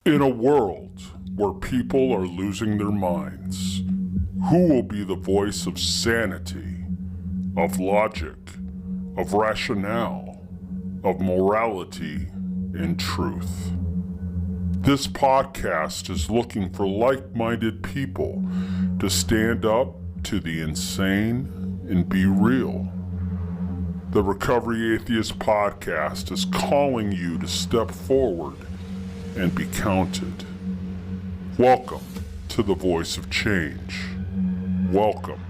In a world where people are losing their minds, who will be the voice of sanity, of logic, of rationale, of morality and truth? This podcast is looking for like-minded people to stand up to the insane and be real. The Recovery Atheist podcast is calling you to step forward and be counted. Welcome to the voice of change. Welcome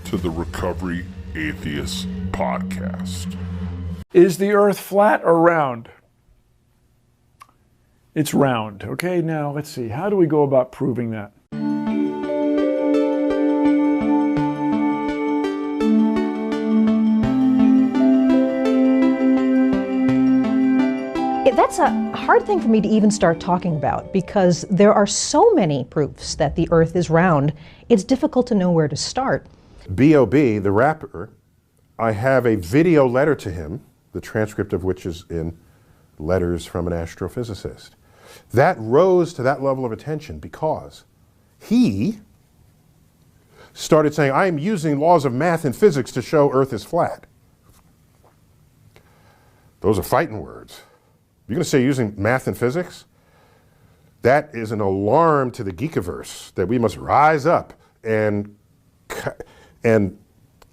to the Recovery Atheist podcast. Is the earth flat or round? It's round. Okay, now let's see. How do we go about proving that? That's a hard thing for me to even start talking about because there are so many proofs that the earth is round, it's difficult to know where to start. B.O.B., the rapper, I have a video letter to him, the transcript of which is in Letters from an Astrophysicist. That rose to that level of attention because he started saying, I am using laws of math and physics to show Earth is flat. Those are fighting words. You're going to say using math and physics? That is an alarm to the geekiverse that we must rise up and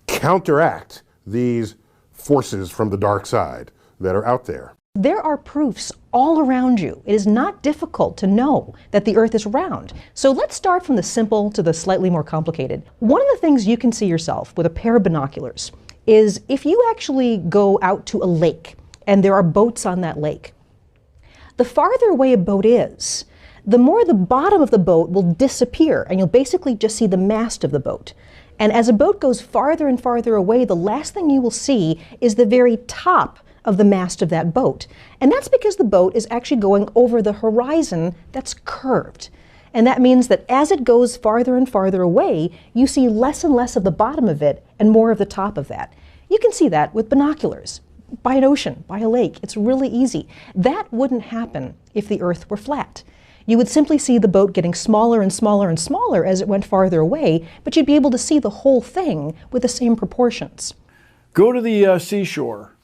counteract these forces from the dark side that are out there. There are proofs all around you. It is not difficult to know that the earth is round. So let's start from the simple to the slightly more complicated. One of the things you can see yourself with a pair of binoculars is if you actually go out to a lake and there are boats on that lake. The farther away a boat is, the more the bottom of the boat will disappear, and you'll basically just see the mast of the boat. And as a boat goes farther and farther away, the last thing you will see is the very top of the mast of that boat. And that's because the boat is actually going over the horizon that's curved. And that means that as it goes farther and farther away, you see less and less of the bottom of it and more of the top of that. You can see that with binoculars. By an ocean, by a lake. It's really easy. That wouldn't happen if the earth were flat. You would simply see the boat getting smaller and smaller and smaller as it went farther away, but you'd be able to see the whole thing with the same proportions. Go to the seashore.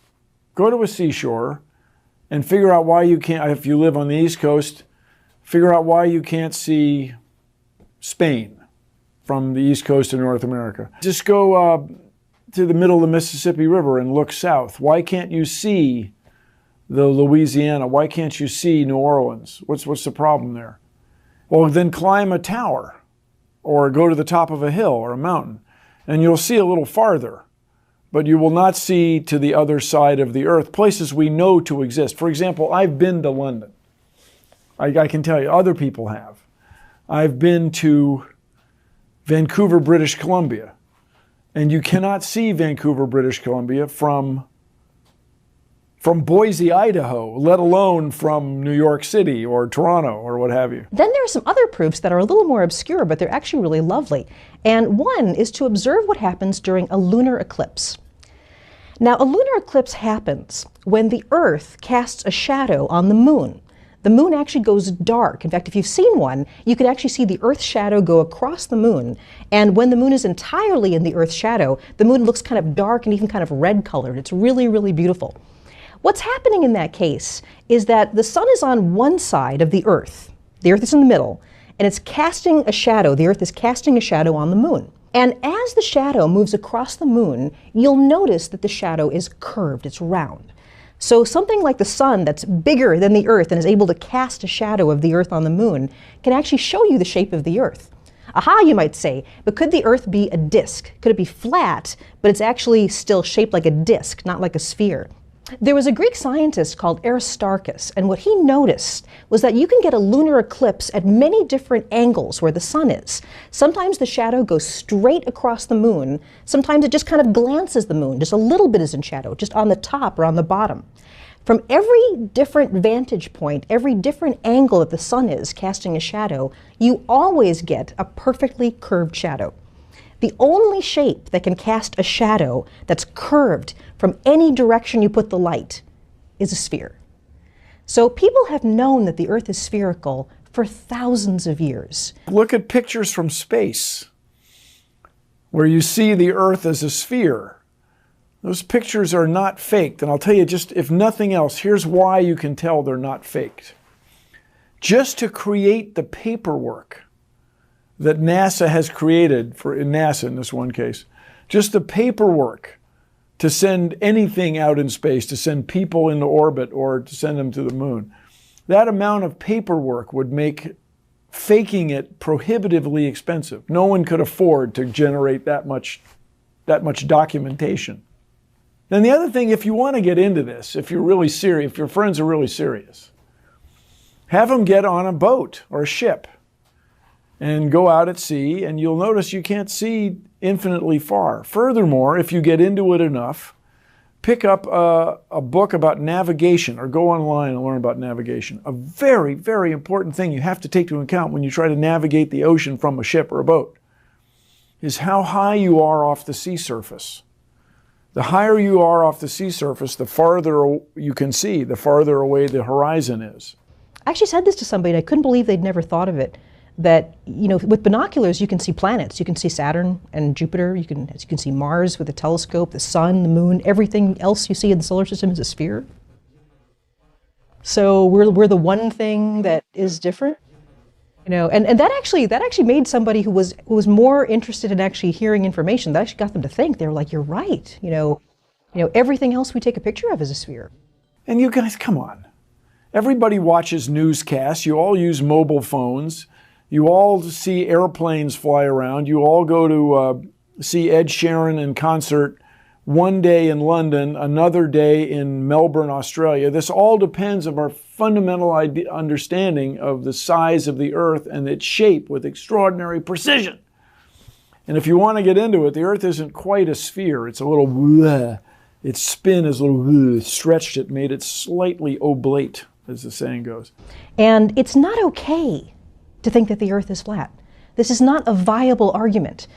Go to a seashore and figure out why you can't, if you live on the East Coast, figure out why you can't see Spain from the East Coast of North America. Just go to the middle of the Mississippi River and look south. Why can't you see the Louisiana? Why can't you see New Orleans? What's the problem there? Well, then climb a tower or go to the top of a hill or a mountain and you'll see a little farther, but you will not see to the other side of the earth, places we know to exist. For example, I've been to London. I can tell you, other people have. I've been to Vancouver, British Columbia. And you cannot see Vancouver, British Columbia from Boise, Idaho, let alone from New York City or Toronto or what have you. Then there are some other proofs that are a little more obscure, but they're actually really lovely. And one is to observe what happens during a lunar eclipse. Now, a lunar eclipse happens when the Earth casts a shadow on the moon. The moon actually goes dark. In fact, if you've seen one, you can actually see the Earth's shadow go across the moon. And when the moon is entirely in the Earth's shadow, the moon looks kind of dark and even kind of red colored. It's really, really beautiful. What's happening in that case is that the sun is on one side of the Earth. The Earth is in the middle, and it's casting a shadow. The Earth is casting a shadow on the moon. And as the shadow moves across the moon, you'll notice that the shadow is curved, it's round. So something like the sun that's bigger than the Earth and is able to cast a shadow of the Earth on the moon can actually show you the shape of the Earth. Aha, you might say, but could the Earth be a disk? Could it be flat, but it's actually still shaped like a disk, not like a sphere? There was a Greek scientist called Aristarchus, and what he noticed was that you can get a lunar eclipse at many different angles where the sun is. Sometimes the shadow goes straight across the moon. Sometimes it just kind of glances the moon. Just a little bit is in shadow, just on the top or on the bottom. From every different vantage point, every different angle that the sun is casting a shadow, you always get a perfectly curved shadow. The only shape that can cast a shadow that's curved from any direction you put the light is a sphere. So people have known that the Earth is spherical for thousands of years. Look at pictures from space where you see the Earth as a sphere. Those pictures are not faked. And I'll tell you, just if nothing else, here's why you can tell they're not faked. Just to create the paperwork that NASA has created, for NASA in this one case, just the paperwork to send anything out in space, to send people into orbit or to send them to the moon, that amount of paperwork would make faking it prohibitively expensive. No one could afford to generate that much documentation. Then the other thing, if you want to get into this, if you're really serious, if your friends are really serious, have them get on a boat or a ship and go out at sea, and you'll notice you can't see infinitely far. Furthermore, if you get into it enough, pick up a book about navigation or go online and learn about navigation. A very, very important thing you have to take into account when you try to navigate the ocean from a ship or a boat is how high you are off the sea surface. The higher you are off the sea surface, the farther you can see, the farther away the horizon is. I actually said this to somebody, and I couldn't believe they'd never thought of it, that, you know, with binoculars you can see planets. You can see Saturn and Jupiter. You can see Mars with a telescope, the sun, the moon. Everything else you see in the solar system is a sphere. So we're the one thing that is different. You know, and that actually made somebody who was more interested in actually hearing information, that actually got them to think. They were like, you're right. You know, everything else we take a picture of is a sphere. And you guys, come on. Everybody watches newscasts. You all use mobile phones. You all see airplanes fly around. You all go to see Ed Sheeran in concert one day in London, another day in Melbourne, Australia. This all depends on our fundamental understanding of the size of the Earth and its shape with extraordinary precision. And if you want to get into it, the Earth isn't quite a sphere. It's a little bleh. Its spin is a little bleh, stretched it, made it slightly oblate, as the saying goes. And it's not okay to think that the Earth is flat. This is not a viable argument.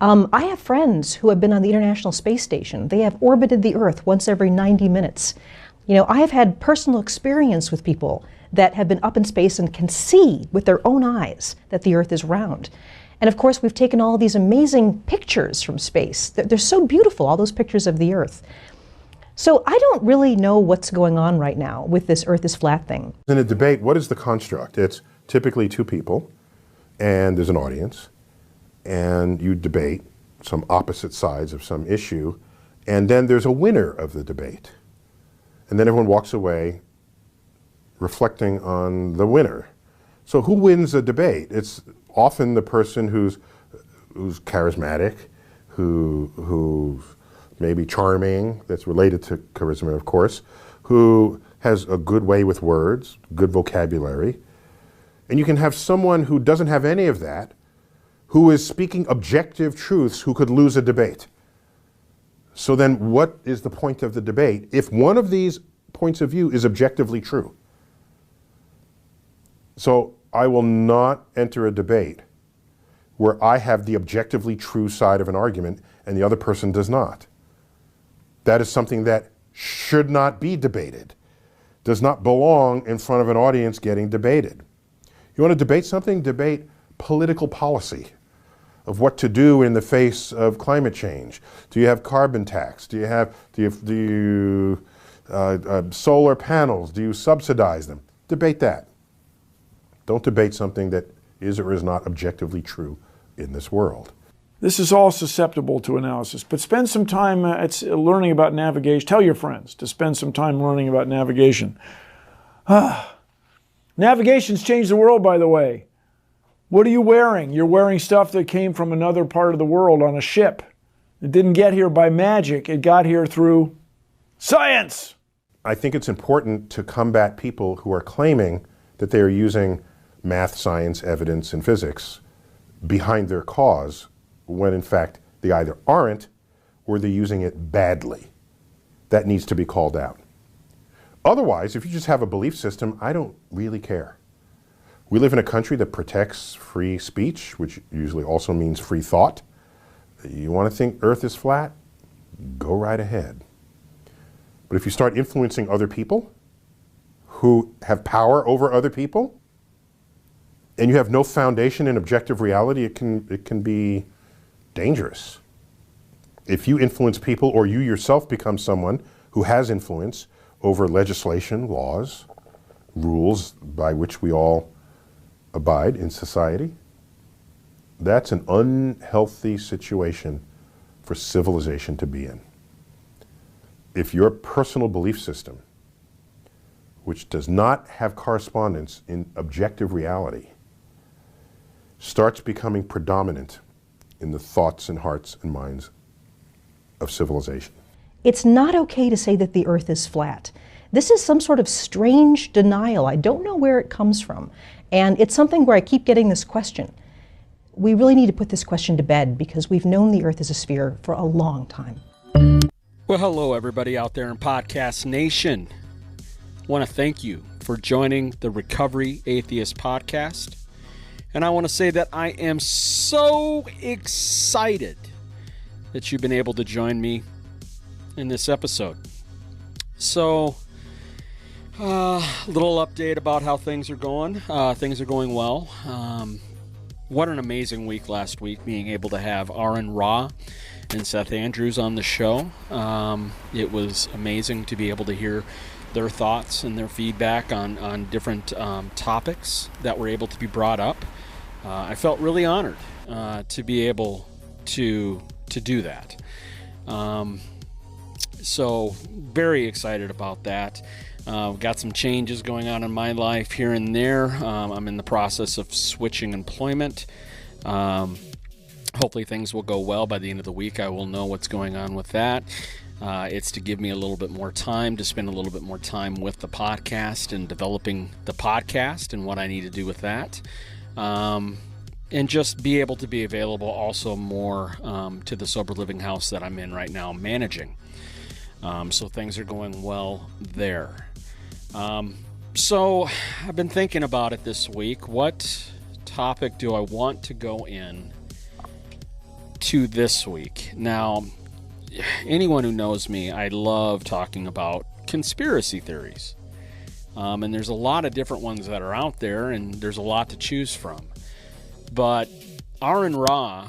I have friends who have been on the International Space Station. They have orbited the Earth once every 90 minutes. You know, I have had personal experience with people that have been up in space and can see with their own eyes that the Earth is round. And of course, we've taken all these amazing pictures from space. They're so beautiful, all those pictures of the Earth. So I don't really know what's going on right now with this Earth is flat thing. In a debate, what is the construct? It's typically two people, and there's an audience, and you debate some opposite sides of some issue, and then there's a winner of the debate. And then everyone walks away reflecting on the winner. So who wins a debate? It's often the person who's charismatic, who's maybe charming, that's related to charisma, of course, who has a good way with words, good vocabulary. And you can have someone who doesn't have any of that, who is speaking objective truths, who could lose a debate. So then what is the point of the debate if one of these points of view is objectively true? So I will not enter a debate where I have the objectively true side of an argument and the other person does not. That is something that should not be debated, does not belong in front of an audience getting debated. You want to debate something? Debate political policy of what to do in the face of climate change. Do you have carbon tax? Do you solar panels? Do you subsidize them? Debate that. Don't debate something that is or is not objectively true in this world. This is all susceptible to analysis, but spend some time learning about navigation. Tell your friends to spend some time learning about navigation. Navigation's changed the world, by the way. What are you wearing? You're wearing stuff that came from another part of the world on a ship. It didn't get here by magic. It got here through science. I think it's important to combat people who are claiming that they are using math, science, evidence, and physics behind their cause, when in fact they either aren't or they're using it badly. That needs to be called out. Otherwise, if you just have a belief system, I don't really care. We live in a country that protects free speech, which usually also means free thought. You want to think Earth is flat? Go right ahead. But if you start influencing other people who have power over other people, and you have no foundation in objective reality, it can be dangerous. If you influence people, or you yourself become someone who has influence over legislation, laws, rules by which we all abide in society, that's an unhealthy situation for civilization to be in. If your personal belief system, which does not have correspondence in objective reality, starts becoming predominant in the thoughts and hearts and minds of civilization. It's not okay to say that the Earth is flat. This is some sort of strange denial. I don't know where it comes from. And it's something where I keep getting this question. We really need to put this question to bed because we've known the Earth is a sphere for a long time. Well, hello, everybody out there in Podcast Nation. I want to thank you for joining the Recovery Atheist podcast. And I want to say that I am so excited that you've been able to join me in this episode. So, a little update about how things are going. Things are going well. What an amazing week last week, being able to have Aaron Ra and Seth Andrews on the show. It was amazing to be able to hear their thoughts and their feedback on different topics that were able to be brought up. I felt really honored to be able to do that. So very excited about that. Got some changes going on in my life here and there. I'm in the process of switching employment. Hopefully things will go well. By the end of the week, I will know what's going on with that. It's to give me a little bit more time, to spend a little bit more time with the podcast and developing the podcast and what I need to do with that. And just be able to be available also more to the sober living house that I'm in right now managing. So things are going well there. So I've been thinking about it this week. What topic do I want to go in to this week? Now, anyone who knows me, I love talking about conspiracy theories. And there's a lot of different ones that are out there, and there's a lot to choose from. But Aaron Ra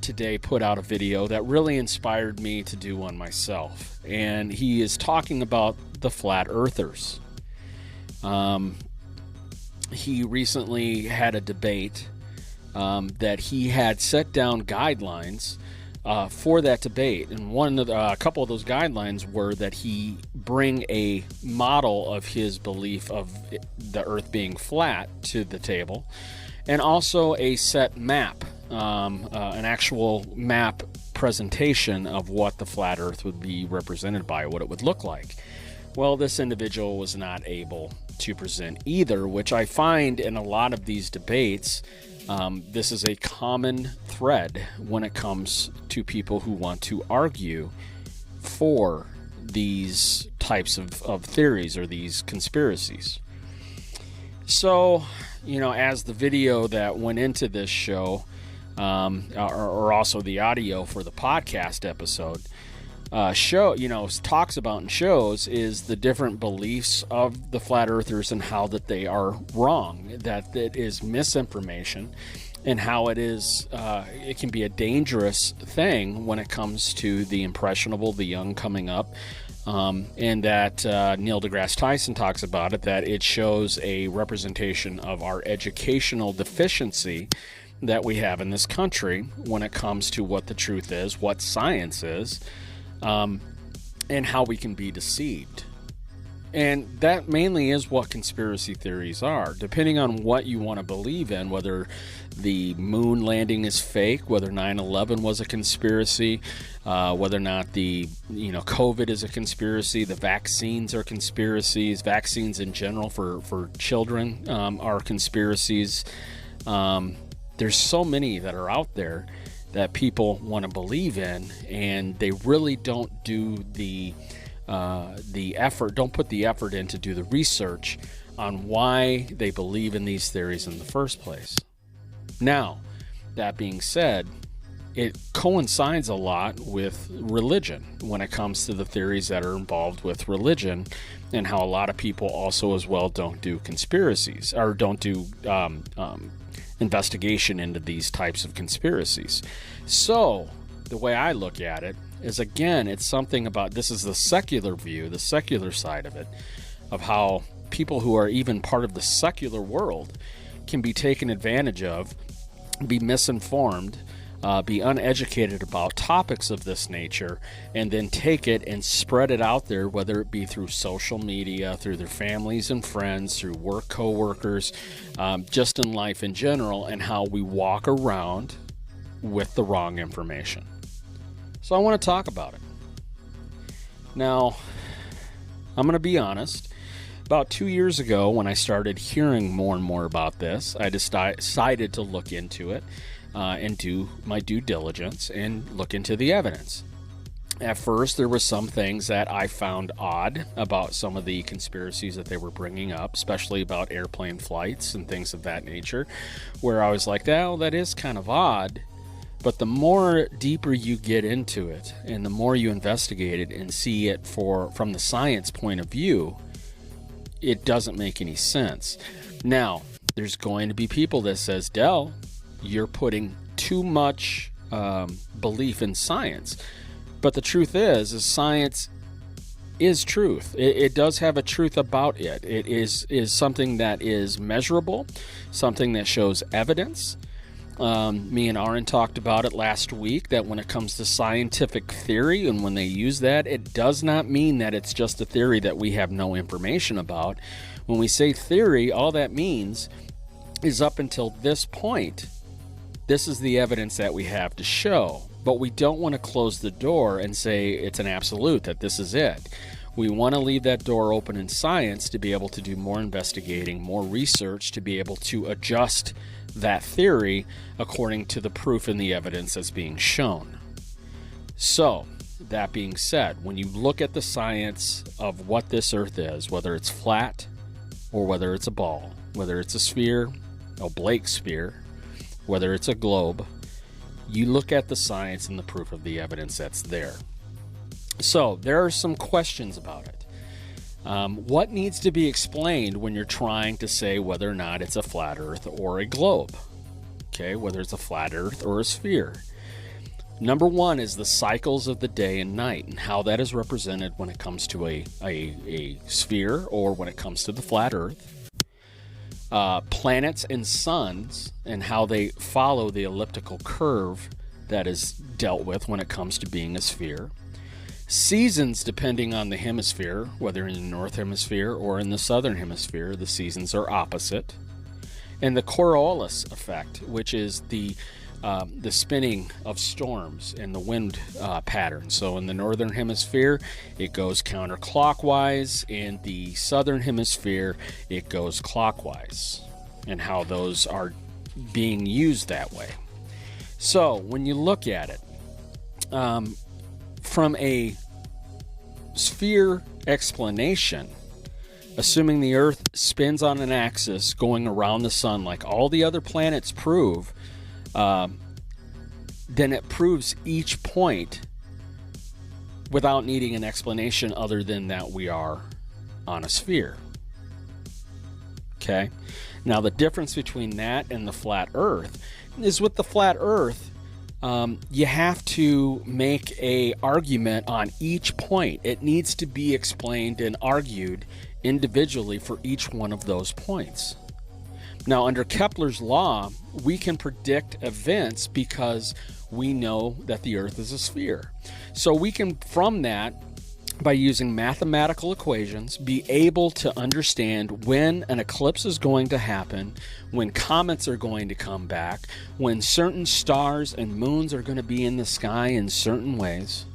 today put out a video that really inspired me to do one myself. And he is talking about the flat earthers. He recently had a debate that he had set down guidelines for that debate. And a couple of those guidelines were that he bring a model of his belief of the earth being flat to the table, and also a set map, an actual map presentation of what the flat earth would be represented by, what it would look like. Well, this individual was not able to present either, which I find in a lot of these debates, this is a common thread when it comes to people who want to argue for these types of theories or these conspiracies. So, as the video that went into this show, or also the audio for the podcast episode, talks about and shows is the different beliefs of the flat earthers and how that they are wrong, that it is misinformation, and how it is, it can be a dangerous thing when it comes to the impressionable, the young coming up. And that Neil deGrasse Tyson talks about it, that it shows a representation of our educational deficiency that we have in this country when it comes to what the truth is, what science is, and how we can be deceived. And that mainly is what conspiracy theories are, depending on what you want to believe in, whether the moon landing is fake, whether 9/11 was a conspiracy, whether or not the COVID is a conspiracy, the vaccines are conspiracies, vaccines in general for children are conspiracies. There's so many that are out there that people want to believe in, and they really don't do the effort, don't put the effort in to do the research on why they believe in these theories in the first place. Now, that being said, it coincides a lot with religion when it comes to the theories that are involved with religion, and how a lot of people also as well don't do conspiracies, or don't do investigation into these types of conspiracies. So the way I look at it is, again, it's something about, this is the secular view, the secular side of it, of how people who are even part of the secular world can be taken advantage of, be misinformed, be uneducated about topics of this nature, and then take it and spread it out there, whether it be through social media, through their families and friends, through work co-workers, just in life in general, and how we walk around with the wrong information. So I want to talk about it. Now, I'm going to be honest. About 2 years ago, when I started hearing more and more about this, I decided to look into it and do my due diligence and look into the evidence. At first, there were some things that I found odd about some of the conspiracies that they were bringing up, especially about airplane flights and things of that nature, where I was like, oh, that is kind of odd. But the more deeper you get into it, and the more you investigate it and see it from the science point of view, it doesn't make any sense. Now, there's going to be people that says, Del, you're putting too much belief in science. But the truth is science is truth. It does have a truth about it. It is something that is measurable, something that shows evidence. Me and Aaron talked about it last week, that when it comes to scientific theory, and when they use that, it does not mean that it's just a theory that we have no information about. When we say theory, all that means is up until this point, this is the evidence that we have to show. But we don't want to close the door and say it's an absolute, that this is it. We want to leave that door open in science to be able to do more investigating, more research, to be able to adjust that theory according to the proof and the evidence that's being shown. So, that being said, when you look at the science of what this earth is, whether it's flat or whether it's a ball, whether it's a sphere, oblique sphere, whether it's a globe, you look at the science and the proof of the evidence that's there. So, there are some questions about it. What needs to be explained when you're trying to say whether or not it's a flat earth or a globe? Okay, whether it's a flat earth or a sphere. Number one is the cycles of the day and night, and how that is represented when it comes to a sphere, or when it comes to the flat earth. Planets and suns, and how they follow the elliptical curve that is dealt with when it comes to being a sphere. Seasons, depending on the hemisphere, whether in the north hemisphere or in the southern hemisphere, the seasons are opposite. And the Coriolis effect, which is the spinning of storms and the wind pattern. So in the northern hemisphere, it goes counterclockwise. In the southern hemisphere, it goes clockwise, and how those are being used that way. So when you look at it, from a sphere explanation, assuming the Earth spins on an axis going around the sun like all the other planets prove, then it proves each point without needing an explanation other than that we are on a sphere. Okay? Now, the difference between that and the flat Earth is, with the flat Earth, you have to make an argument on each point. It needs to be explained and argued individually for each one of those points. Now, under Kepler's law, we can predict events because we know that the Earth is a sphere. So we can, from that, by using mathematical equations, be able to understand when an eclipse is going to happen, when comets are going to come back, when certain stars and moons are going to be in the sky in certain ways,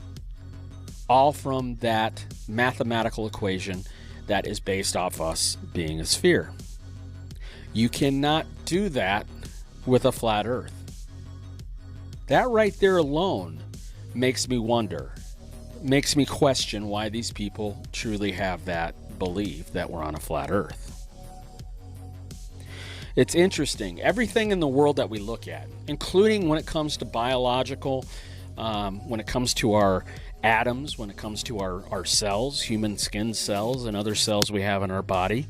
all from that mathematical equation that is based off us being a sphere. You cannot do that with a flat Earth. That right there alone makes me wonder, makes me question why these people truly have that belief that we're on a flat Earth. It's interesting. Everything in the world that we look at, including when it comes to biological, when it comes to our atoms, when it comes to our cells, human skin cells and other cells we have in our body,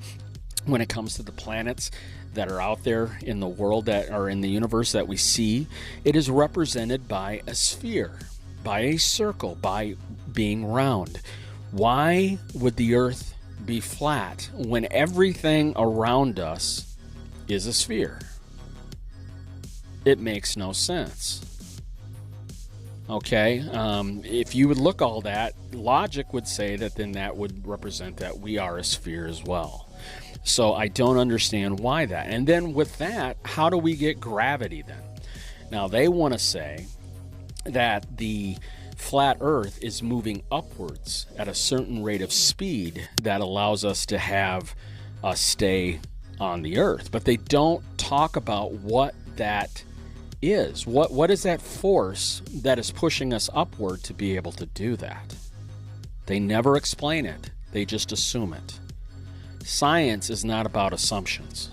when it comes to the planets that are out there in the world, that are in the universe that we see, it is represented by a sphere, by a circle, by being round. Why would the Earth be flat when everything around us is a sphere? It makes no sense. Okay, if you would look all that, logic would say that then that would represent that we are a sphere as well. So I don't understand why that. And then with that, how do we get gravity then? Now they want to say that the flat Earth is moving upwards at a certain rate of speed that allows us to have us stay on the Earth. But they don't talk about what that is. What is that force that is pushing us upward to be able to do that? They never explain it. They just assume it. Science is not about assumptions.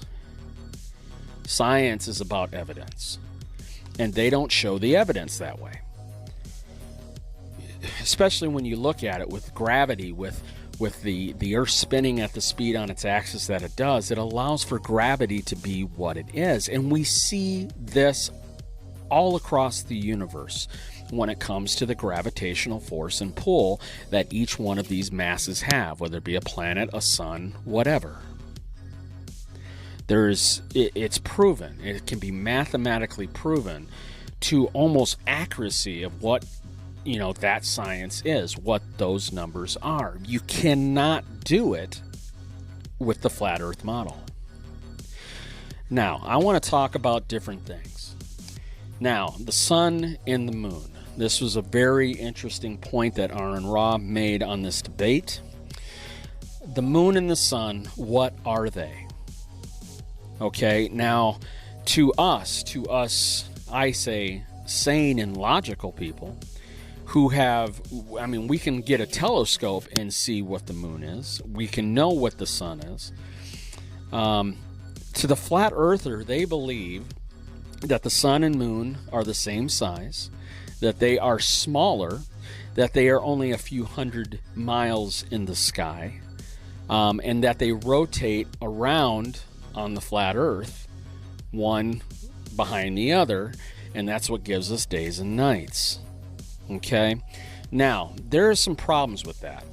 Science is about evidence. And they don't show the evidence that way. Especially when you look at it with gravity, with the Earth spinning at the speed on its axis that it does, it allows for gravity to be what it is. And we see this all across the universe when it comes to the gravitational force and pull that each one of these masses have, whether it be a planet, a sun, whatever. It's proven. It can be mathematically proven to almost accuracy of what that science is, what those numbers are. You cannot do it with the flat Earth model. Now, I want to talk about different things. Now, the sun and the moon. This was a very interesting point that Aaron Ra made on this debate. The moon and the sun, what are they? Okay, now, to us, I say, sane and logical people, who have, we can get a telescope and see what the moon is. We can know what the sun is. To the flat earther, they believe that the sun and moon are the same size, that they are smaller, that they are only a few hundred miles in the sky, and that they rotate around on the flat earth, one behind the other, and that's what gives us days and nights. Okay, now there are some problems with that.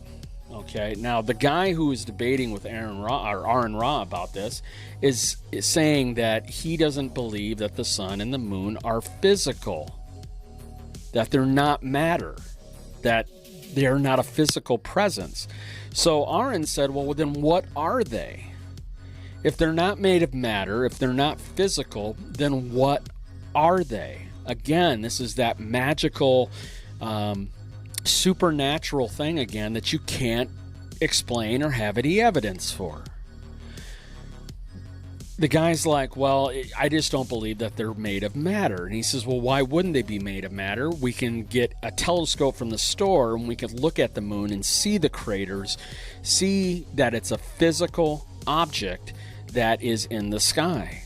Okay, now the guy who is debating with Aaron Ra about this is saying that he doesn't believe that the sun and the moon are physical, that they're not matter, that they're not a physical presence. So Aaron said, well, then what are they? If they're not made of matter, if they're not physical, then what are they? Again, this is that magical supernatural thing again that you can't explain or have any evidence for. The guy's like, well, I just don't believe that they're made of matter. And he says, well, why wouldn't they be made of matter? We can get a telescope from the store and we can look at the moon and see the craters, see that it's a physical object that is in the sky.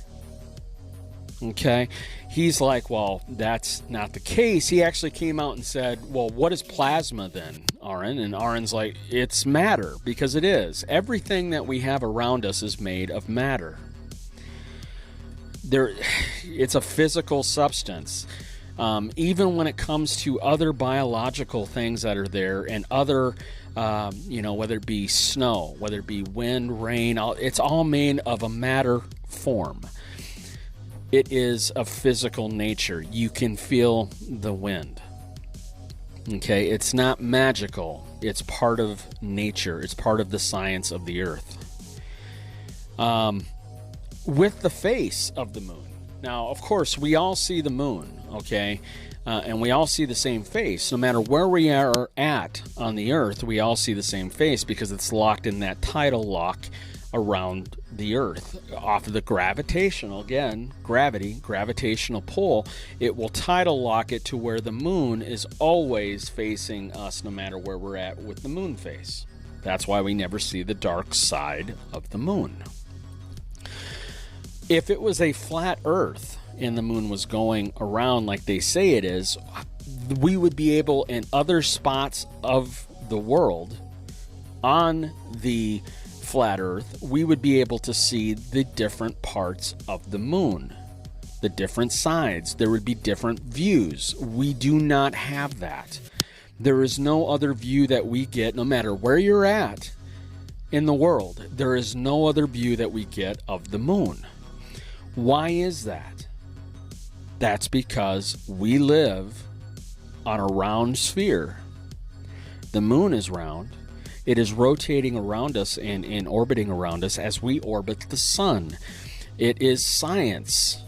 Okay, he's like, well, that's not the case. He actually came out and said, well, what is plasma then, Aaron? And Aaron's like, it's matter, because it is. Everything that we have around us is made of matter. It's a physical substance. Even when it comes to other biological things that are there and other, whether it be snow, whether it be wind, rain, it's all made of a matter form. It is of physical nature. You can feel the wind. Okay, it's not magical. It's part of nature. It's part of the science of the earth. With the face of the moon. Now, of course, we all see the moon, okay? And we all see the same face. No matter where we are at on the earth, we all see the same face because it's locked in that tidal lock around the earth off of the gravitational pull. It will tidal lock it to where the moon is always facing us no matter where we're at with the moon face. That's why we never see the dark side of the moon. If it was a flat Earth and the moon was going around like they say it is, we would be able, in other spots of the world on the flat Earth, we would be able to see the different parts of the moon, the different sides. There would be different views. We do not have that. There is no other view that we get, no matter where you're at in the world. There is no other view that we get of the moon. Why is that? That's because we live on a round sphere. The moon is round. It is rotating around us and orbiting around us as we orbit the sun. It is science.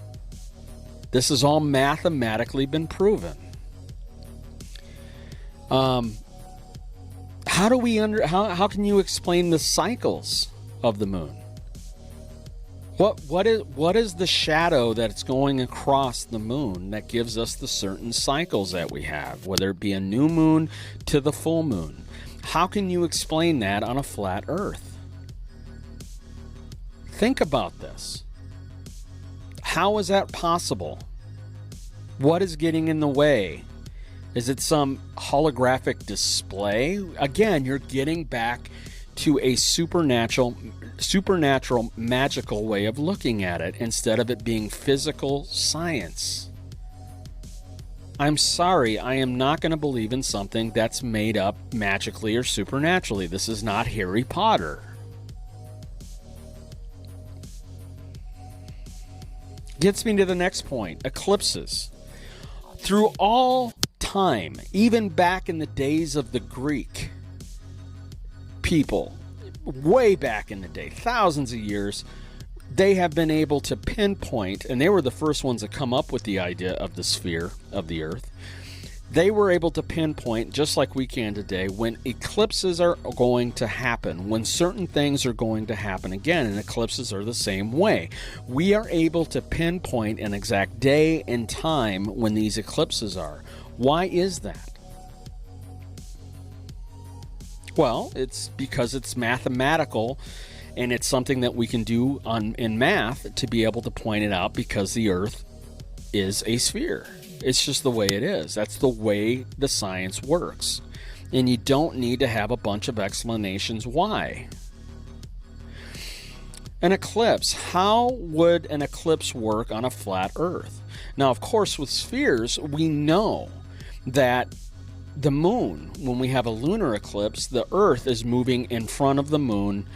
This has all mathematically been proven. How can you explain the cycles of the moon? What is the shadow that's going across the moon that gives us the certain cycles that we have, whether it be a new moon to the full moon? How can you explain that on a flat Earth? Think about this. How is that possible? What is getting in the way? Is it some holographic display? Again, you're getting back to a supernatural, magical way of looking at it instead of it being physical science. I'm sorry, I am not going to believe in something that's made up magically or supernaturally. This is not Harry Potter. Gets me to the next point, eclipses. Through all time, even back in the days of the Greek people, way back in the day, thousands of years, they have been able to pinpoint, and they were the first ones to come up with the idea of the sphere of the Earth. They were able to pinpoint, just like we can today, when eclipses are going to happen, when certain things are going to happen again, and eclipses are the same way. We are able to pinpoint an exact day and time when these eclipses are. Why is that? Well, it's because it's mathematical, and it's something that we can do in math to be able to point it out, because the Earth is a sphere. It's just the way it is. That's the way the science works. And you don't need to have a bunch of explanations why. An eclipse. How would an eclipse work on a flat Earth? Now, of course, with spheres, we know that the moon, when we have a lunar eclipse, the Earth is moving in front of the moon,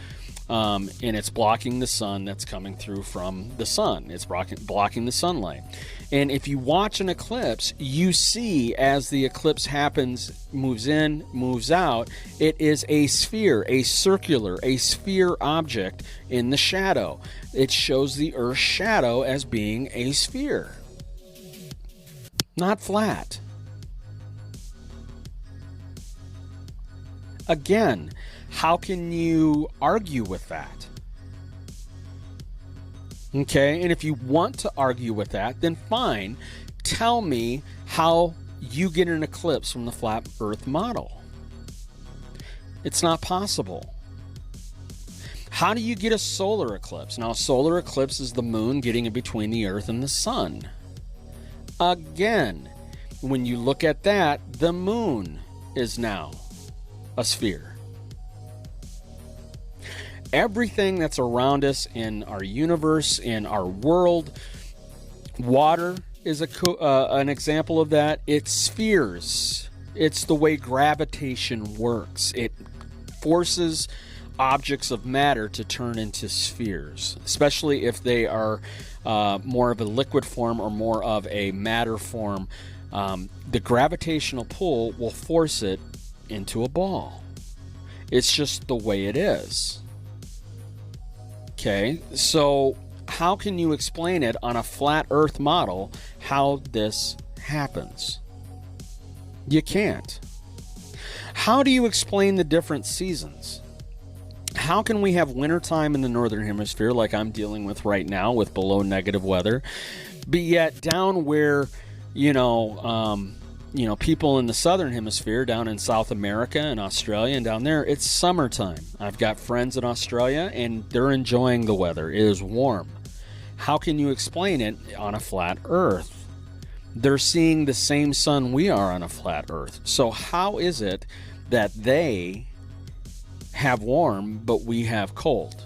and it's blocking the sun that's coming through from the sun. It's blocking the sunlight. And if you watch an eclipse, you see as the eclipse happens, moves in, moves out, it is a sphere, a sphere object in the shadow. It shows the Earth's shadow as being a sphere, not flat. Again, how can you argue with that? Okay, and if you want to argue with that, then fine. Tell me how you get an eclipse from the flat Earth model. It's not possible. How do you get a solar eclipse? Now, a solar eclipse is the moon getting in between the Earth and the sun. Again, when you look at that, the moon is now a sphere. Everything that's around us in our universe, in our world, water is an example of that. It's spheres. It's the way gravitation works. It forces objects of matter to turn into spheres, especially if they are more of a liquid form or more of a matter form. The gravitational pull will force it into a ball. It's just the way it is. Okay, so how can you explain it on a flat Earth model how this happens? You can't. How do you explain the different seasons? How can we have wintertime in the northern hemisphere like I'm dealing with right now with below negative weather, but yet down where, people in the southern hemisphere, down in South America and Australia and down there, it's summertime. I've got friends in Australia and they're enjoying the weather. It is warm. How can you explain it on a flat Earth? They're seeing the same sun we are on a flat Earth. So how is it that they have warm but we have cold?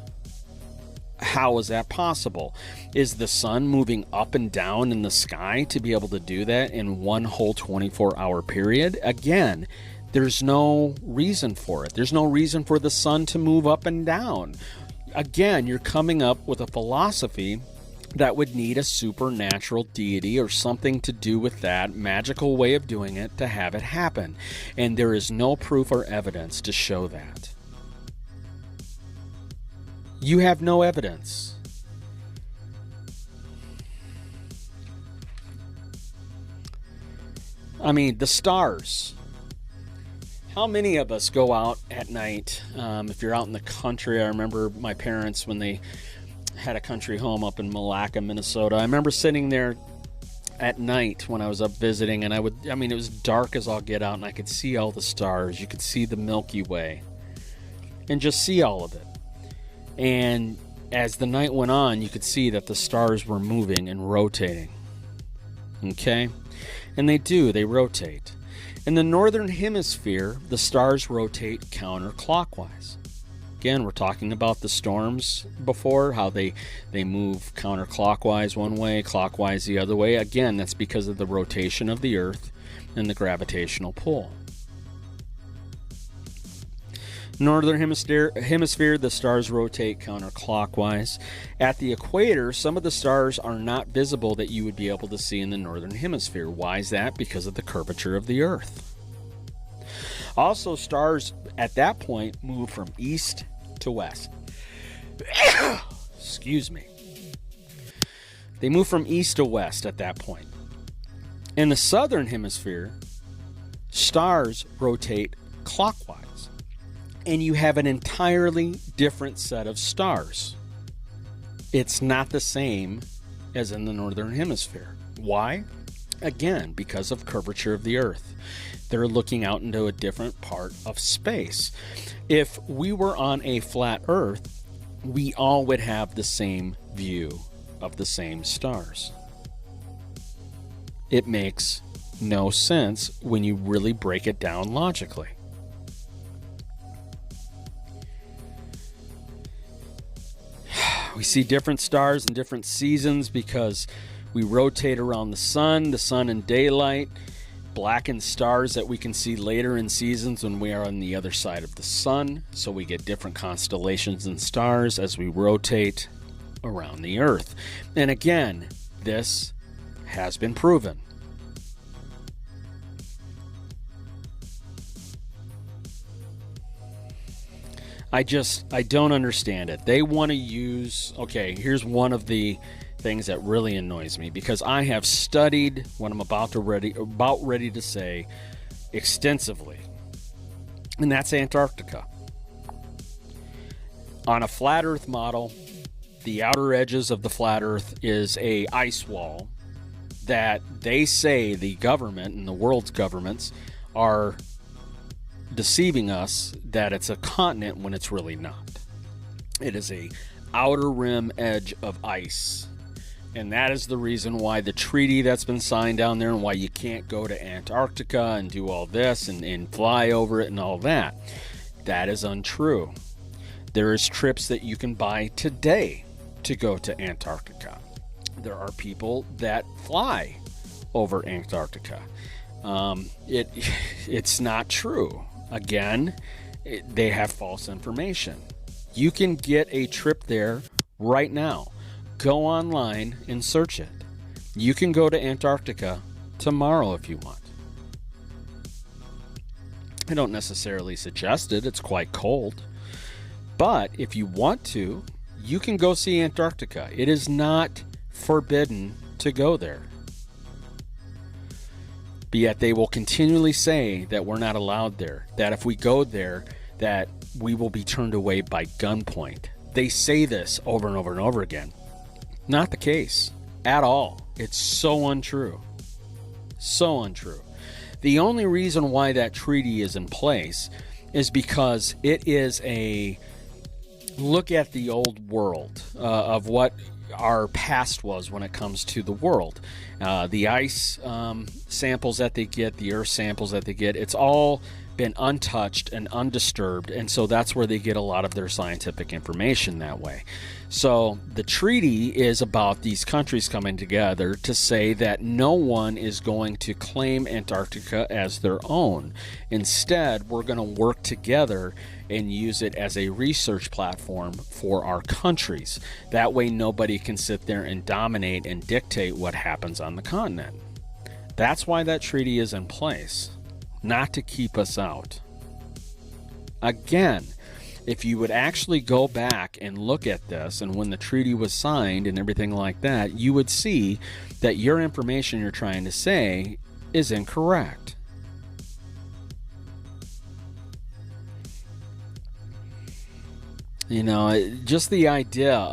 How is that possible? Is the sun moving up and down in the sky to be able to do that in one whole 24-hour period? Again, there's no reason for it. There's no reason for the sun to move up and down. Again, you're coming up with a philosophy that would need a supernatural deity or something to do with that magical way of doing it to have it happen. And there is no proof or evidence to show that. You have no evidence. I mean, the stars. How many of us go out at night? If you're out in the country, I remember my parents when they had a country home up in Malacca, Minnesota. I remember sitting there at night when I was up visiting, and it was dark as all get out, and I could see all the stars. You could see the Milky Way and just see all of it. And as the night went on, you could see that the stars were moving and rotating. Okay? And they rotate. In the northern hemisphere, the stars rotate counterclockwise. Again, we're talking about the storms before, how they move counterclockwise one way, clockwise the other way. Again, that's because of the rotation of the Earth and the gravitational pull. Northern hemisphere, the stars rotate counterclockwise. At the equator, some of the stars are not visible that you would be able to see in the northern hemisphere. Why is that? Because of the curvature of the Earth. Also, stars at that point move from east to west. Excuse me. They move from east to west at that point. In the southern hemisphere, stars rotate clockwise. And you have an entirely different set of stars. It's not the same as in the northern hemisphere. Why? Again, because of curvature of the Earth. They're looking out into a different part of space. If we were on a flat Earth, we all would have the same view of the same stars. It makes no sense when you really break it down logically. We see different stars in different seasons because we rotate around the sun in daylight, blackened stars that we can see later in seasons when we are on the other side of the sun. So we get different constellations and stars as we rotate around the Earth. And again, this has been proven. I don't understand it. They want to use, okay, here's one of the things that really annoys me, because I have studied what I'm about ready to say extensively, and that's Antarctica. On a flat Earth model, the outer edges of the flat Earth is a ice wall that they say the government and the world's governments are deceiving us that it's a continent when it's really not. It is a outer rim edge of ice. And that is the reason why the treaty that's been signed down there and why you can't go to Antarctica and do all this and fly over it and all that. That is untrue. There is trips that you can buy today to go to Antarctica. There are people that fly over Antarctica. It's not true. Again, they have false information. You can get a trip there right now. Go online and search it. You can go to Antarctica tomorrow if you want. I don't necessarily suggest it. It's quite cold. But if you want to, you can go see Antarctica. It is not forbidden to go there. But yet they will continually say that we're not allowed there, that if we go there, that we will be turned away by gunpoint. They say this over and over and over again. Not the case at all. It's so untrue. So untrue. The only reason why that treaty is in place is because it is a look at the old world of what our past was when it comes to the world. The ice samples that they get, the earth samples that they get, it's all been untouched and undisturbed, and so that's where they get a lot of their scientific information that way. So the treaty is about these countries coming together to say that no one is going to claim Antarctica as their own. Instead, we're going to work together and use it as a research platform for our countries. That way nobody can sit there and dominate and dictate what happens on the continent. That's why that treaty is in place, not to keep us out. Again, if you would actually go back and look at this, and when the treaty was signed and everything like that, you would see that your information you're trying to say is incorrect. You know, just the idea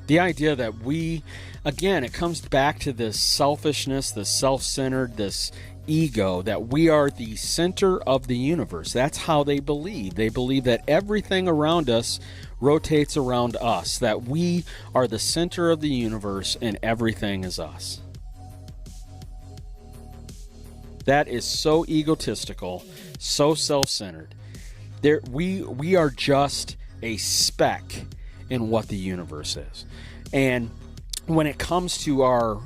that we, again, it comes back to this selfishness, this self-centered, this ego, that we are the center of the universe. That's how they believe. They believe that everything around us rotates around us, that we are the center of the universe and everything is us. That is so egotistical, so self-centered. We are just a speck in what the universe is. And when it comes to our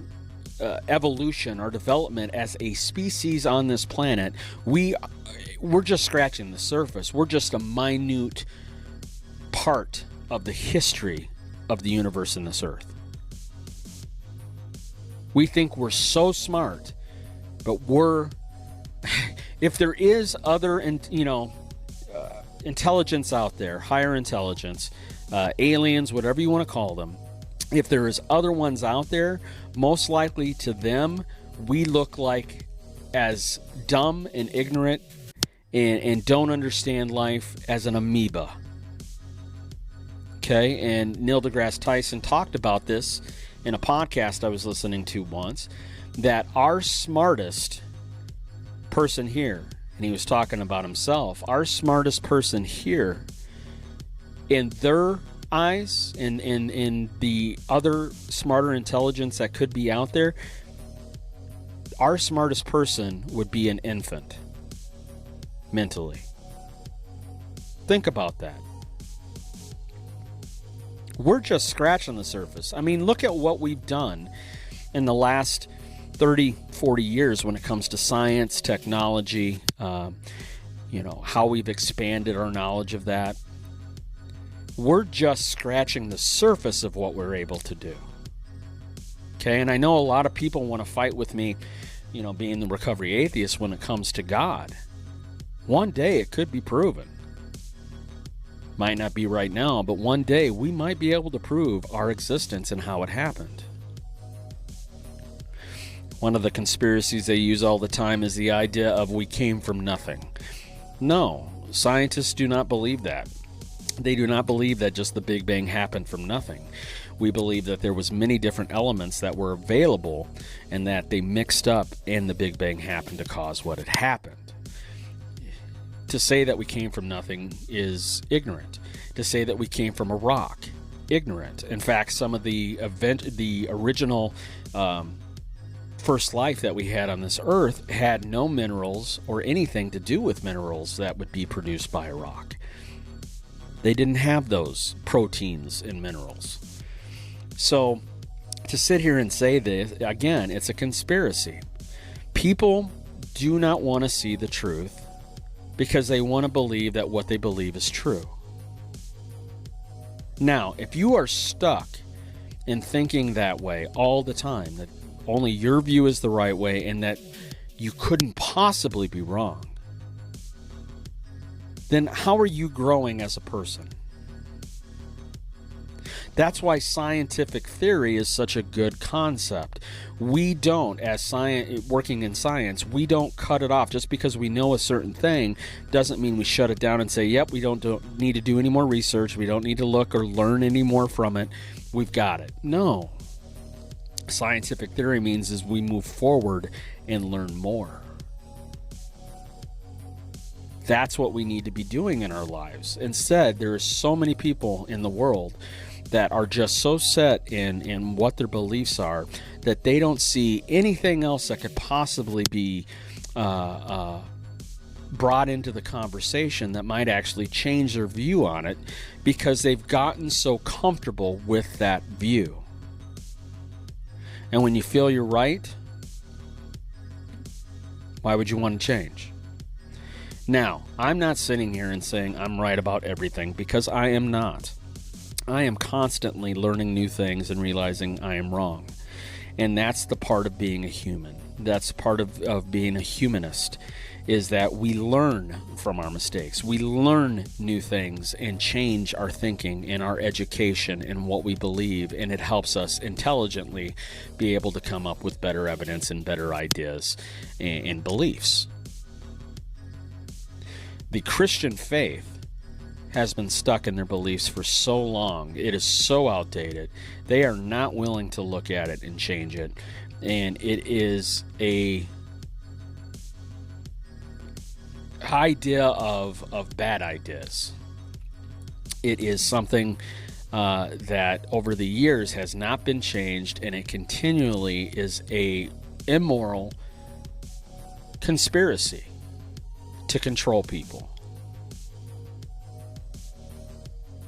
evolution, our development as a species on this planet, we're just scratching the surface. We're just a minute part of the history of the universe and this earth. We think we're so smart, but if there is other, intelligence out there, higher intelligence, aliens, whatever you want to call them, if there is other ones out there, most likely to them, we look like as dumb and ignorant and don't understand life as an amoeba. Okay, and Neil deGrasse Tyson talked about this in a podcast I was listening to once, that our smartest person here, and he was talking about himself, our smartest person here, in their eyes, in the other smarter intelligence that could be out there, our smartest person would be an infant mentally. Think about that. We're just scratching the surface. I mean, look at what we've done in the last 30, 40 years when it comes to science, technology, how we've expanded our knowledge of that. We're just scratching the surface of what we're able to do. Okay, and I know a lot of people want to fight with me, being the recovery atheist, when it comes to God. One day it could be proven. Might not be right now, but one day we might be able to prove our existence and how it happened. One of the conspiracies they use all the time is the idea of we came from nothing. No, scientists do not believe that. They do not believe that just the Big Bang happened from nothing. We believe that there was many different elements that were available and that they mixed up and the Big Bang happened to cause what had happened. To say that we came from nothing is ignorant. To say that we came from a rock, ignorant. In fact, some of the original first life that we had on this earth had no minerals or anything to do with minerals that would be produced by a rock. They didn't have those proteins and minerals. So to sit here and say this, again, it's a conspiracy. People do not want to see the truth because they want to believe that what they believe is true. Now, if you are stuck in thinking that way all the time, that only your view is the right way and that you couldn't possibly be wrong, then how are you growing as a person? That's why scientific theory is such a good concept. We don't, as working in science, we don't cut it off. Just because we know a certain thing doesn't mean we shut it down and say, yep, we don't need to do any more research. We don't need to look or learn any more from it. We've got it. No. Scientific theory means is we move forward and learn more. That's what we need to be doing in our lives. Instead, there are so many people in the world that are just so set in what their beliefs are that they don't see anything else that could possibly be brought into the conversation that might actually change their view on it, because they've gotten so comfortable with that view. And when you feel you're right, why would you want to change? Now, I'm not sitting here and saying I'm right about everything, because I am not. I am constantly learning new things and realizing I am wrong. And that's the part of being a human. That's part of being a humanist, is that we learn from our mistakes. We learn new things and change our thinking and our education and what we believe, and it helps us intelligently be able to come up with better evidence and better ideas and beliefs. The Christian faith has been stuck in their beliefs for so long. It is so outdated. They are not willing to look at it and change it. And it is a idea of bad ideas. It is something that over the years has not been changed, and it continually is a immoral conspiracy to control people.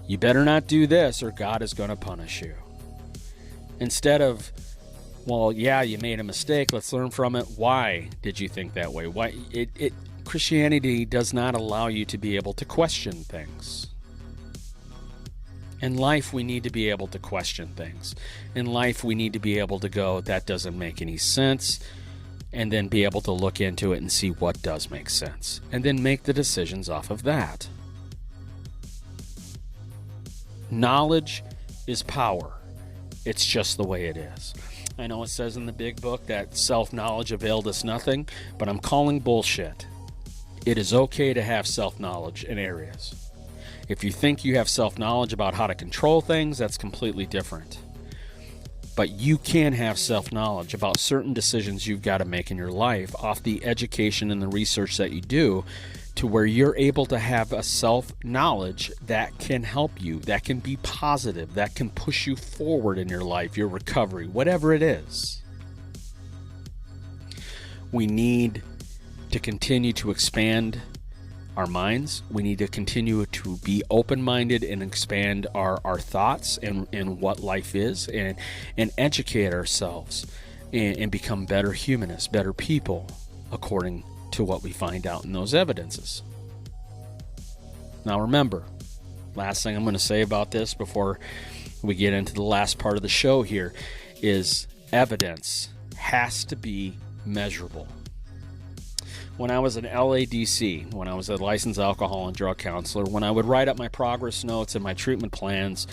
You better not do this or God is going to punish you. Instead of, well, yeah, you made a mistake, let's learn from it. Why did you think that way? Why Christianity does not allow you to be able to question things. In life, we need to be able to question things. In life, we need to be able to go, that doesn't make any sense, and then be able to look into it and see what does make sense, and then make the decisions off of that. Knowledge is power. It's just the way it is. I know it says in the big book that self-knowledge availed us nothing, but I'm calling bullshit. It is okay to have self-knowledge in areas. If you think you have self-knowledge about how to control things, that's completely different. But you can have self-knowledge about certain decisions you've got to make in your life off the education and the research that you do, to where you're able to have a self-knowledge that can help you, that can be positive, that can push you forward in your life, your recovery, whatever it is. We need to continue to expand our minds. We need to continue to be open-minded and expand our thoughts and what life is, and educate ourselves and become better humanists, better people, according to what we find out in those evidences. Now remember, last thing I'm going to say about this before we get into the last part of the show here is evidence has to be measurable. When I was an LADC, when I was a licensed alcohol and drug counselor, when I would write up my progress notes and my treatment plans,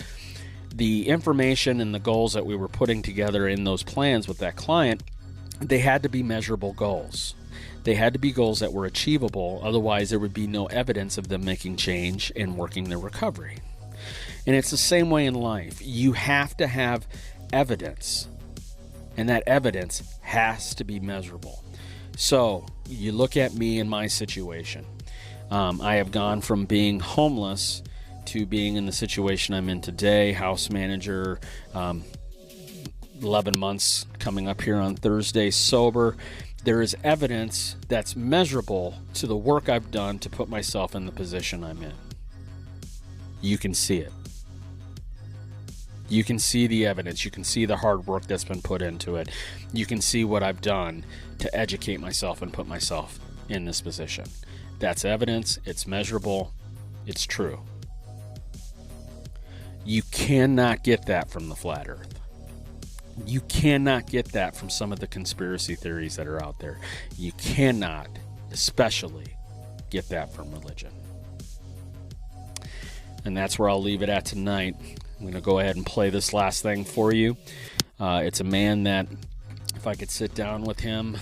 the information and the goals that we were putting together in those plans with that client, they had to be measurable goals. They had to be goals that were achievable, otherwise there would be no evidence of them making change and working their recovery. And it's the same way in life. You have to have evidence, and that evidence has to be measurable. So you look at me and my situation. I have gone from being homeless to being in the situation I'm in today, house manager, 11 months coming up here on Thursday, sober. There is evidence that's measurable to the work I've done to put myself in the position I'm in. You can see it. You can see the evidence. You can see the hard work that's been put into it. You can see what I've done to educate myself and put myself in this position. That's evidence. It's measurable. It's true. You cannot get that from the flat earth. You cannot get that from some of the conspiracy theories that are out there. You cannot, especially, get that from religion. And that's where I'll leave it at tonight. I'm going to go ahead and play this last thing for you. It's a man that, if I could sit down with him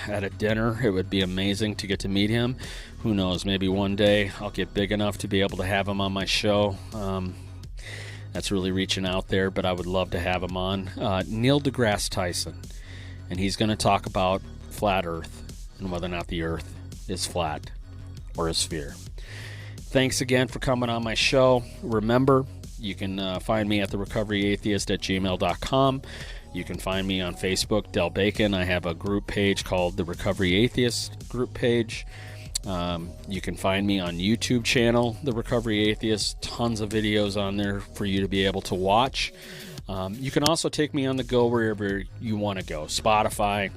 at a dinner, it would be amazing to get to meet him. Who knows, maybe one day I'll get big enough to be able to have him on my show. That's really reaching out there, but I would love to have him on. Neil deGrasse Tyson, and he's going to talk about flat Earth and whether or not the Earth is flat or a sphere. Thanks again for coming on my show. Remember, you can find me at therecoveryatheist@gmail.com. You can find me on Facebook, Del Bacon. I have a group page called the Recovery Atheist group page. You can find me on YouTube channel, The Recovery Atheist. Tons of videos on there for you to be able to watch. You can also take me on the go wherever you want to go. Spotify,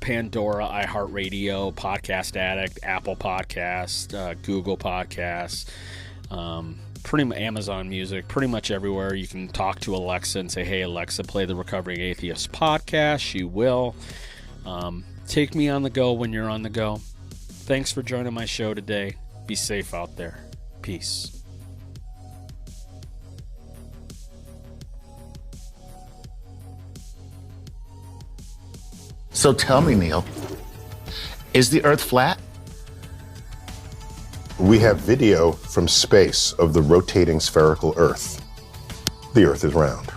Pandora, iHeartRadio, Podcast Addict, Apple Podcasts, Google Podcasts, pretty much Amazon Music, pretty much everywhere. You can talk to Alexa and say, hey, Alexa, play the Recovering Atheist podcast. She will. Take me on the go when you're on the go. Thanks for joining my show today. Be safe out there. Peace. So tell me, Neil, is the Earth flat? We have video from space of the rotating spherical Earth. The Earth is round.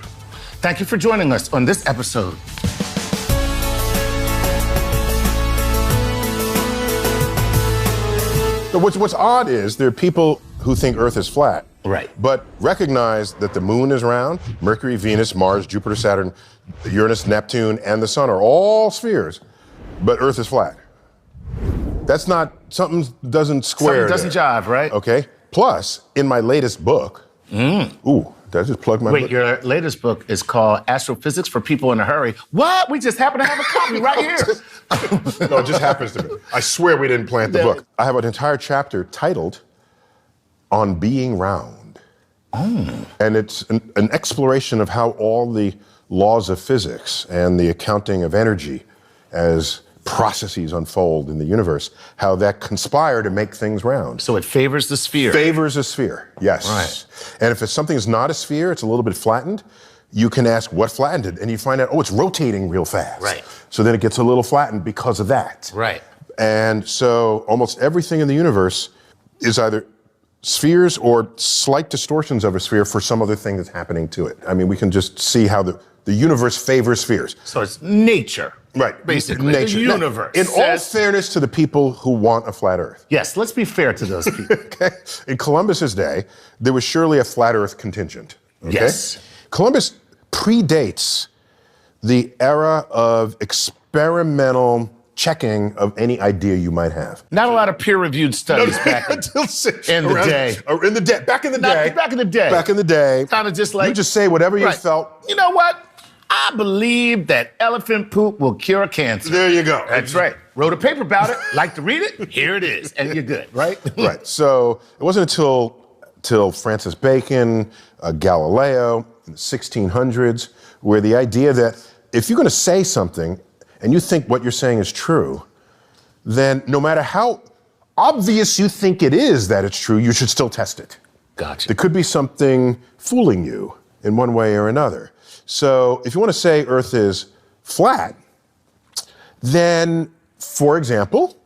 Thank you for joining us on this episode. What's odd is there are people who think Earth is flat. Right. But recognize that the moon is round. Mercury, Venus, Mars, Jupiter, Saturn, Uranus, Neptune, and the sun are all spheres, but Earth is flat. That's not, something doesn't square. Something doesn't jive, right? Okay. Plus, in my latest book, ooh, did I just plug my book? Wait, your latest book is called Astrophysics for People in a Hurry. What? We just happen to have a copy right here. No, it just happens to me. I swear we didn't plant the book. I have an entire chapter titled On Being Round. Oh. And it's an exploration of how all the laws of physics and the accounting of energy as processes unfold in the universe, how that conspire to make things round. So it favors the sphere. Favors a sphere, yes. Right. And if something's not a sphere, it's a little bit flattened, you can ask what flattened it, and you find out, oh, it's rotating real fast. Right. So then it gets a little flattened because of that. Right. And so almost everything in the universe is either spheres or slight distortions of a sphere for some other thing that's happening to it. I mean, we can just see how the universe favors spheres. So it's nature. Right. Basically, nature. the universe. In all fairness to the people who want a flat Earth. Yes, let's be fair to those people. Okay. In Columbus's day, there was surely a flat Earth contingent. Okay? Yes. Columbus predates the era of experimental checking of any idea you might have. Not a lot of peer-reviewed studies back in the day. Back in the day. Back in the day. Back in the day. Kind of just like... You just say whatever you felt. You know what? I believe that elephant poop will cure cancer. There you go. That's right. Wrote a paper about it. Like to read it? Here it is. And you're good, right? Right. So it wasn't until Francis Bacon, Galileo, in the 1600s, where the idea that if you're going to say something and you think what you're saying is true, then no matter how obvious you think it is that it's true, you should still test it. Gotcha. There could be something fooling you in one way or another. So if you want to say Earth is flat, then, for example,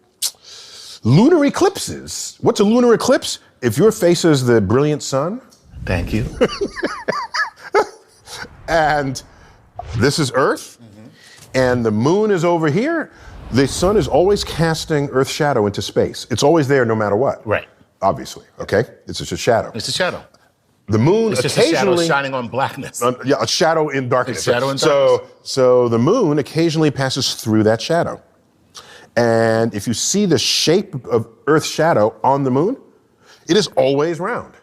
lunar eclipses. What's a lunar eclipse? If your face is the brilliant sun. Thank you. And this is Earth, and the moon is over here, the sun is always casting Earth's shadow into space. It's always there no matter what. Right. Obviously, okay? It's just a shadow. It's a shadow. The moon It's just occasionally... a shadow shining on blackness. Yeah, a shadow in darkness. A shadow in darkness. So the moon occasionally passes through that shadow. And if you see the shape of Earth's shadow on the moon, it is always round.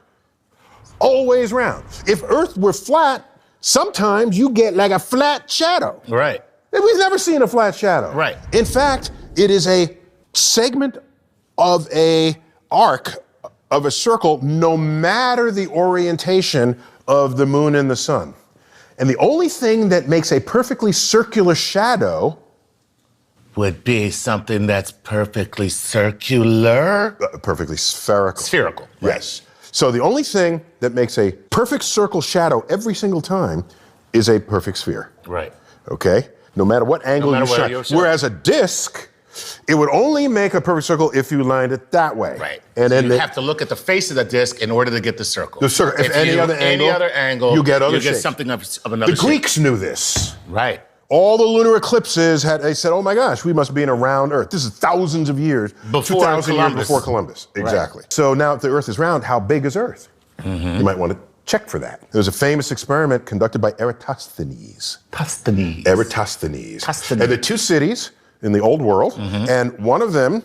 Always round. If Earth were flat, sometimes you get like a flat shadow. Right. We've never seen a flat shadow. Right. In fact, it is a segment of a arc of a circle, no matter the orientation of the moon and the sun. And the only thing that makes a perfectly circular shadow would be something that's perfectly circular. Perfectly spherical. Spherical. Right. Yes. So the only thing that makes a perfect circle shadow every single time is a perfect sphere. Right. Okay? No matter what angle you shine. Whereas a disc, it would only make a perfect circle if you lined it that way. Right. And so then you have to look at the face of the disc in order to get the circle. The circle. If any other angle, you get you get other you get shapes. something of another The shape. Greeks knew this. Right. all the lunar eclipses they said, oh my gosh, we must be in a round Earth. This is thousands of years. Before 2,000 years Columbus. before Columbus. Exactly. Right. So now if the Earth is round, how big is Earth? You might want to check for that. There was a famous experiment conducted by Eratosthenes. Eratosthenes. And the two cities in the old world, and one of them,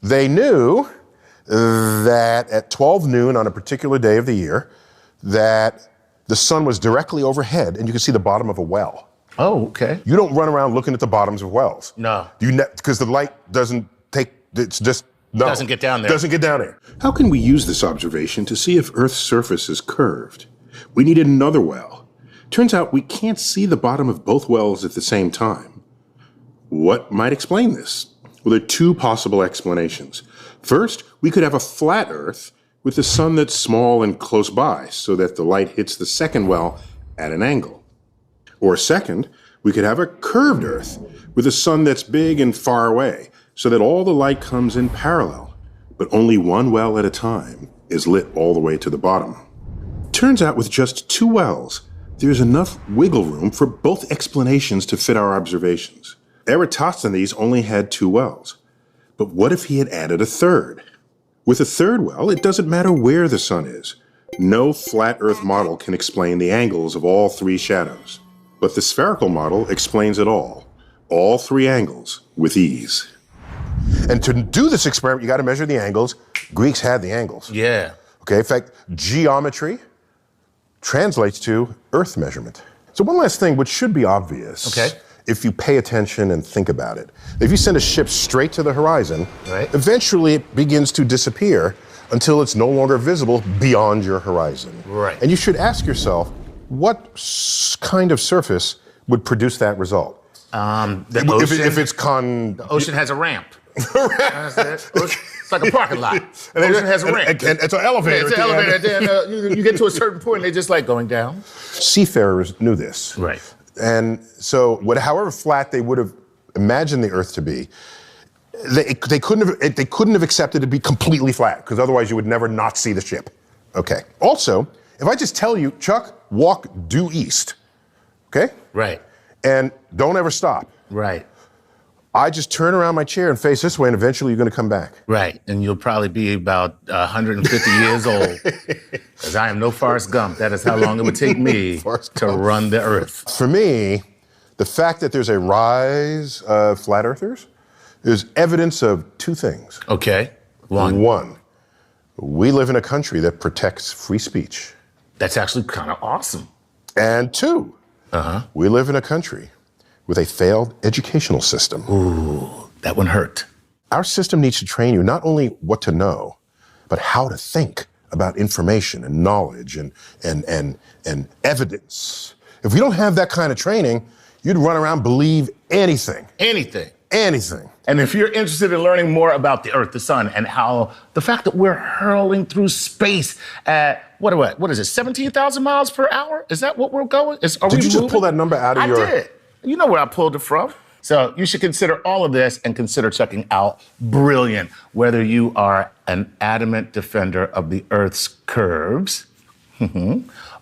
they knew that at 12 noon on a particular day of the year, that the sun was directly overhead and you could see the bottom of a well. Oh, okay. You don't run around looking at the bottoms of wells. No. Because the light doesn't Doesn't get down there. Doesn't get down there. How can we use this observation to see if Earth's surface is curved? We needed another well. Turns out we can't see the bottom of both wells at the same time. What might explain this? Well, there are two possible explanations. First, we could have a flat Earth with the sun that's small and close by, so that the light hits the second well at an angle. Or second, we could have a curved Earth with a sun that's big and far away, so that all the light comes in parallel, but only one well at a time is lit all the way to the bottom. Turns out with just two wells, there's enough wiggle room for both explanations to fit our observations. Eratosthenes only had two wells, but what if he had added a third? With a third well, it doesn't matter where the sun is. No flat Earth model can explain the angles of all three shadows, but the spherical model explains it all three angles, with ease. And to do this experiment, you got to measure the angles. Greeks had the angles. Yeah. Okay, in fact, geometry translates to Earth measurement. So one last thing, which should be obvious, okay, if you pay attention and think about it. If you send a ship straight to the horizon, eventually it begins to disappear until it's no longer visible beyond your horizon. Right. And you should ask yourself, what kind of surface would produce that result? The ocean. The ocean has a ramp. It's like a parking lot. The ocean has a ramp. And it's an elevator. Yeah, it's an elevator. Then you get to a certain point, and they just like going down. Seafarers knew this. Right. And so, however flat they would have imagined the Earth to be, they couldn't have accepted it to be completely flat, because otherwise you would never not see the ship. Okay. Also, if I just tell you, Chuck, walk due east, okay? Right. And don't ever stop. Right. I just turn around my chair and face this way, and eventually you're going to come back. Right. And you'll probably be about 150 years old, because I am no Forrest Gump. That is how long it would take me to run the Earth. For me, the fact that there's a rise of flat earthers is evidence of two things. Okay. One, we live in a country that protects free speech. That's actually kind of awesome. And two, we live in a country with a failed educational system. Ooh, that one hurt. Our system needs to train you not only what to know, but how to think about information and knowledge and evidence. If we don't have that kind of training, you'd run around believe anything. Anything. Anything. And if you're interested in learning more about the Earth, the sun, and how the fact that we're hurling through space at, what is it, 17,000 miles per hour? Is that what we're going? Did you just pull that number out of your... I did. You know where I pulled it from. So you should consider all of this and consider checking out Brilliant, whether you are an adamant defender of the Earth's curves,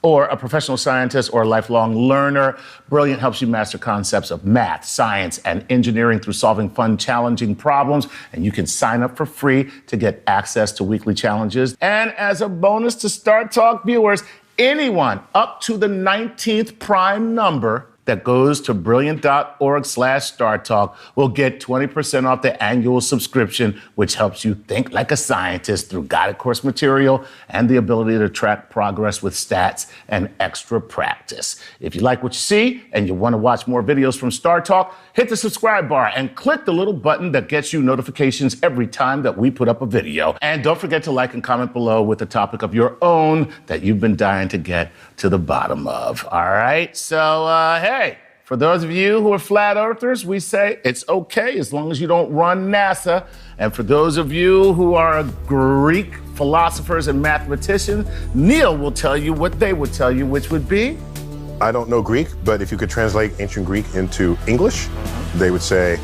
or a professional scientist or a lifelong learner. Brilliant helps you master concepts of math, science, and engineering through solving fun, challenging problems. And you can sign up for free to get access to weekly challenges. And as a bonus to Star Talk viewers, anyone up to the 19th prime number that goes to brilliant.org/StarTalk will get 20% off the annual subscription, which helps you think like a scientist through guided course material and the ability to track progress with stats and extra practice. If you like what you see and you want to watch more videos from Star Talk, hit the subscribe bar and click the little button that gets you notifications every time that we put up a video. And don't forget to like and comment below with a topic of your own that you've been dying to get to the bottom of. All right, so hey, for those of you who are flat earthers, we say it's okay as long as you don't run NASA. And for those of you who are Greek philosophers and mathematicians, Neil will tell you what they would tell you, which would be? I don't know Greek, but if you could translate ancient Greek into English, they would say,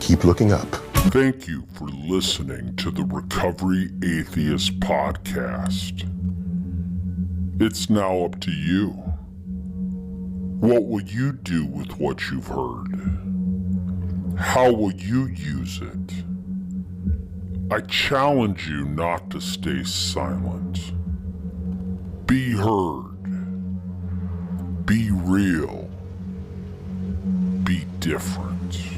keep looking up. Thank you for listening to the Recovery Atheist podcast. It's now up to you. What will you do with what you've heard? How will you use it? I challenge you not to stay silent. Be heard. Be real. Be different.